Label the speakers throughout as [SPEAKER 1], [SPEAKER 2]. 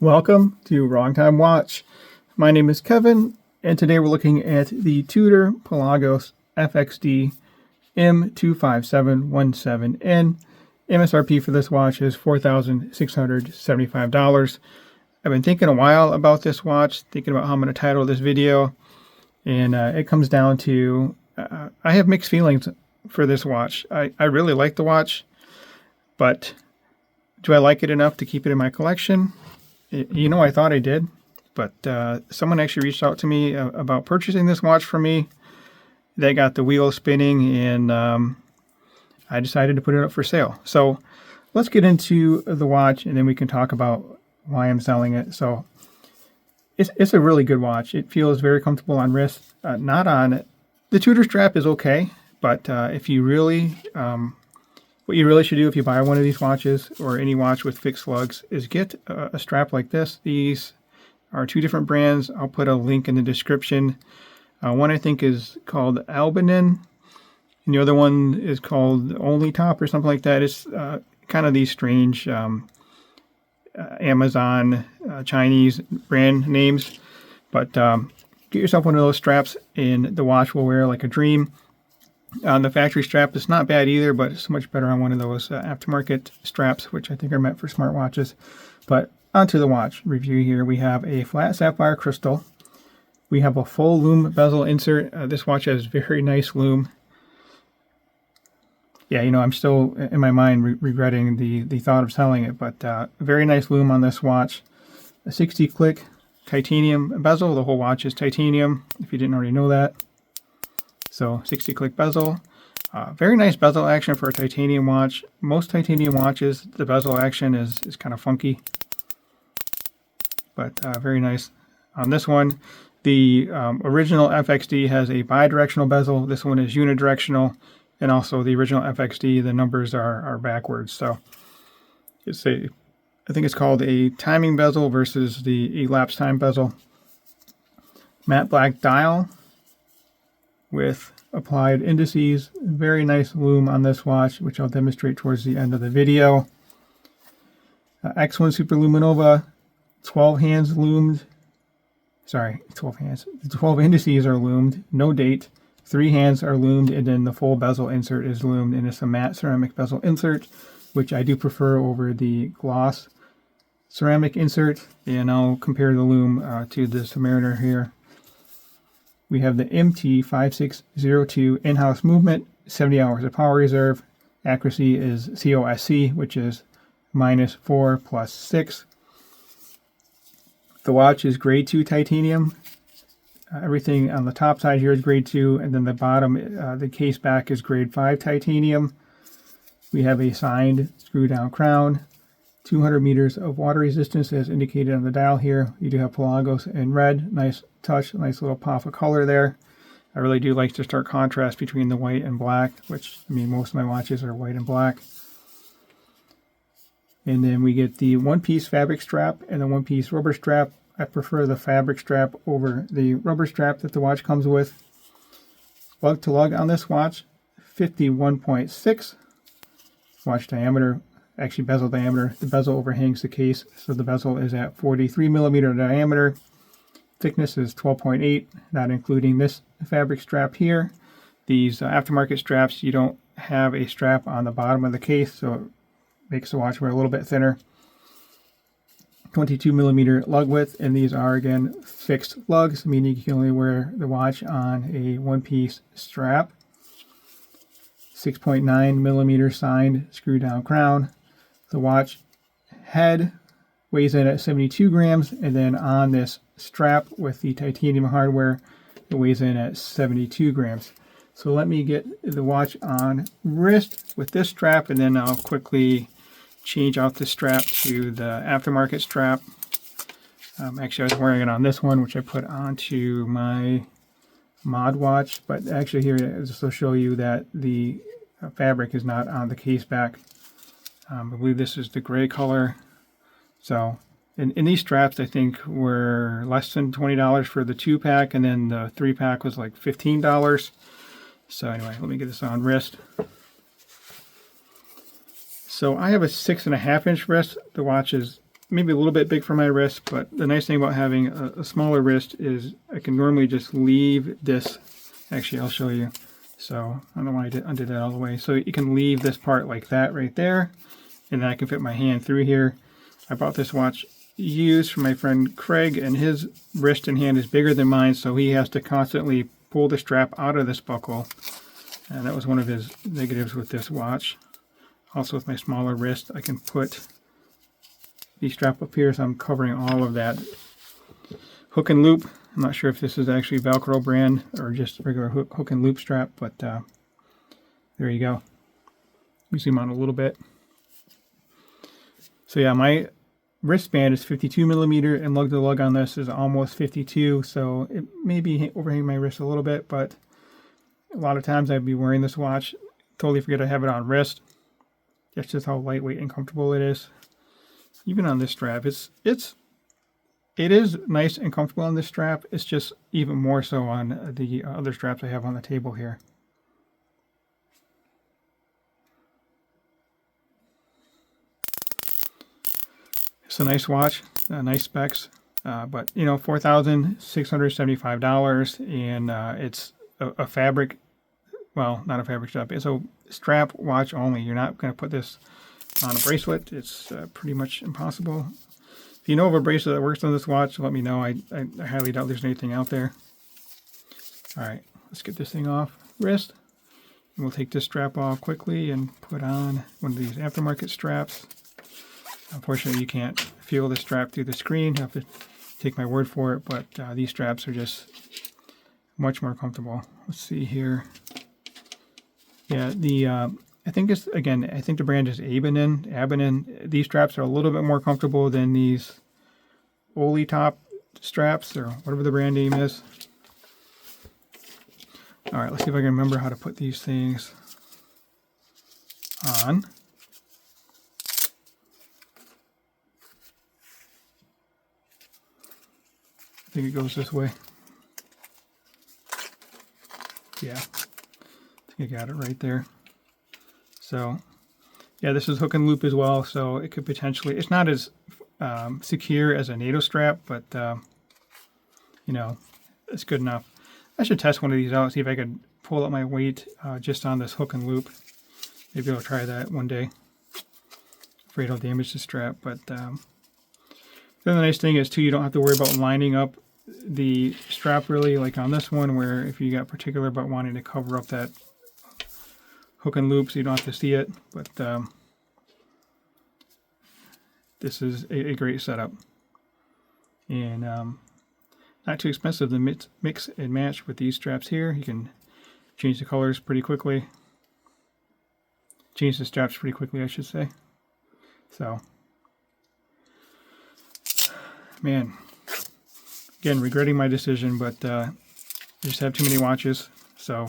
[SPEAKER 1] Welcome to Wrong Time Watch. My name is Kevin, and today we're looking at the Tudor Pelagos FXD M25717N. MSRP for this watch is $4,675. I've been thinking a while about this watch, thinking about how I'm going to title this video, and it comes down to I have mixed feelings for this watch. I really like the watch, but do I like it enough to keep it in my collection? You know, I thought I did, but someone actually reached out to me about purchasing this watch for me. They got the wheel spinning, and I decided to put it up for sale. So let's get into the watch, and then we can talk about why I'm selling it. So it's a really good watch. It feels very comfortable on wrist. Not on the Tudor strap is okay, but if you really what you really should do if you buy one of these watches or any watch with fixed lugs is get a strap like this. These are two different brands. I'll put a link in the description. One I think is called Albanin, and the other one is called Only Top or something like that. It's kind of these strange Amazon Chinese brand names. But get yourself one of those straps, and the watch will wear like a dream. On the factory strap, it's not bad either, but it's much better on one of those aftermarket straps, which I think are meant for smartwatches. But onto the watch review here. We have a flat sapphire crystal. We have a full lume bezel insert. This watch has very nice lume. Yeah, you know, I'm still in my mind regretting the thought of selling it, but very nice lume on this watch. A 60-click titanium bezel. The whole watch is titanium, if you didn't already know that. So 60-click bezel. Very nice bezel action for a titanium watch. Most titanium watches, the bezel action is kind of funky, but very nice on this one. The original FXD has a bidirectional bezel. This one is unidirectional, and also the original FXD, the numbers are backwards. So it's I think it's called a timing bezel versus the elapsed time bezel. Matte black dial with applied indices. Very nice lume on this watch, which I'll demonstrate towards the end of the video. X1 Superluminova, 12 hands loomed. Sorry, 12 hands. 12 indices are loomed, no date. 3 hands are loomed, and then the full bezel insert is loomed, and it's a matte ceramic bezel insert, which I do prefer over the gloss ceramic insert. And I'll compare the lume to the Submariner here. We have the MT5602 in-house movement, 70 hours of power reserve. Accuracy is COSC, which is -4 + 6. The watch is grade 2 titanium. Everything on the top side here is grade 2, and then the bottom, the case back is grade 5 titanium. We have a signed screw-down crown. 200 meters of water resistance as indicated on the dial here. You do have Pelagos in red. Nice touch, nice little pop of color there. I really do like the stark contrast between the white and black, which, I mean, most of my watches are white and black. And then we get the one-piece fabric strap and the one-piece rubber strap. I prefer the fabric strap over the rubber strap that the watch comes with. Lug to lug on this watch, 51.6. Watch diameter, actually bezel diameter. The bezel overhangs the case, so the bezel is at 43 millimeter diameter. Thickness is 12.8, not including this fabric strap here. These aftermarket straps, you don't have a strap on the bottom of the case, so it makes the watch wear a little bit thinner. 22 millimeter lug width, and these are again fixed lugs, meaning you can only wear the watch on a one-piece strap. 6.9 millimeter signed screw down crown. The watch head weighs in at 72 grams, and then on this strap with the titanium hardware, it weighs in at 72 grams. So let me get the watch on wrist with this strap, and then I'll quickly change out the strap to the aftermarket strap. Actually, I was wearing it on this one, which I put onto my mod watch, but actually here, this will show you that the fabric is not on the case back. I believe this is the gray color. So in these straps, I think were less than $20 for the 2-pack, and then the 3-pack was like $15. So anyway, let me get this on wrist. So I have a 6.5-inch wrist. The watch is maybe a little bit big for my wrist, but the nice thing about having a smaller wrist is I can normally just leave this. Actually, I'll show you. So I don't know why I undid that all the way. So you can leave this part like that right there, and then I can fit my hand through here. I bought this watch used from my friend Craig, and his wrist and hand is bigger than mine, so he has to constantly pull the strap out of this buckle. And that was one of his negatives with this watch. Also with my smaller wrist, I can put the strap up here, so I'm covering all of that. Hook and loop. I'm not sure if this is actually Velcro brand or just regular hook and loop strap, but there you go. Let me zoom out a little bit. So yeah, my wristband is 52 millimeter, and lug to lug on this is almost 52, so it may be overhanging my wrist a little bit, but a lot of times I'd be wearing this watch, totally forget I have it on wrist. That's just how lightweight and comfortable it is. Even on this strap, it is nice and comfortable on this strap. It's just even more so on the other straps I have on the table here. It's a nice watch, nice specs, but you know, $4,675, and it's a fabric, well, not a fabric strap. It's a strap watch only. You're not going to put this on a bracelet. It's pretty much impossible. If you know of a bracelet that works on this watch, let me know. I highly doubt there's anything out there. All right, let's get this thing off wrist. And we'll take this strap off quickly and put on one of these aftermarket straps. Unfortunately, you can't feel the strap through the screen. You have to take my word for it, but these straps are just much more comfortable. Let's see here. Yeah, I think it's, again, I think the brand is Abonin. These straps are a little bit more comfortable than these Oli top straps, or whatever the brand name is. All right, let's see if I can remember how to put these things on. I think it goes this way. Yeah, I think I got it right there. So, yeah, this is hook and loop as well, so it could potentially, it's not as secure as a NATO strap, but, you know, it's good enough. I should test one of these out, see if I could pull up my weight just on this hook and loop. Maybe I'll try that one day. Afraid I'll damage the strap, but then the nice thing is, too, you don't have to worry about lining up the strap really, like on this one, where if you got particular about wanting to cover up that hook and loop so you don't have to see it, but this is a great setup, and not too expensive to mix and match with these straps here. You can change the colors pretty quickly, change the straps pretty quickly, I should say. So, man, again, regretting my decision, but I just have too many watches, so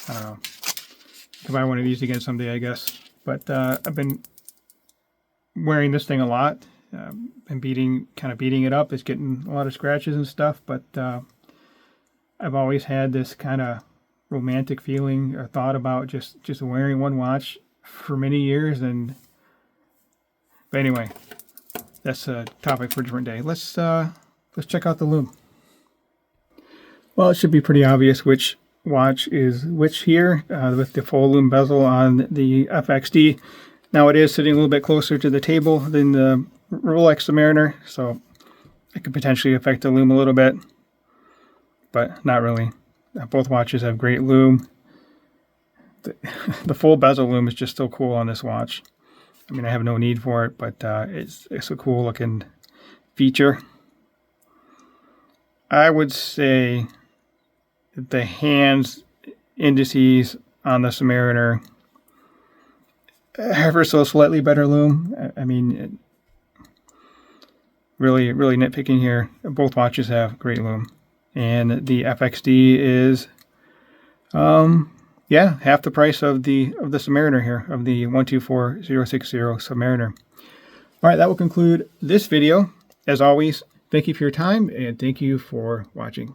[SPEAKER 1] I don't know. I can buy one of these again someday, I guess. But I've been wearing this thing a lot, and kind of beating it up. It's getting a lot of scratches and stuff, but I've always had this kind of romantic feeling or thought about just wearing one watch for many years. But anyway, that's a topic for a different day. Let's check out the loom. Well, it should be pretty obvious which watch is which here, with the full loom bezel on the FXD. Now it is sitting a little bit closer to the table than the Rolex Submariner, so it could potentially affect the loom a little bit, but not really. Both watches have great loom. The full bezel loom is just so cool on this watch. I mean, I have no need for it, but it's a cool looking feature. I would say the hands indices on the Submariner ever so slightly better loom. I mean, really nitpicking here. Both watches have great loom, and the FXD is yeah, half the price of the Submariner here, of the 124060 Submariner. All right, that will conclude this video. As always, thank you for your time, and thank you for watching.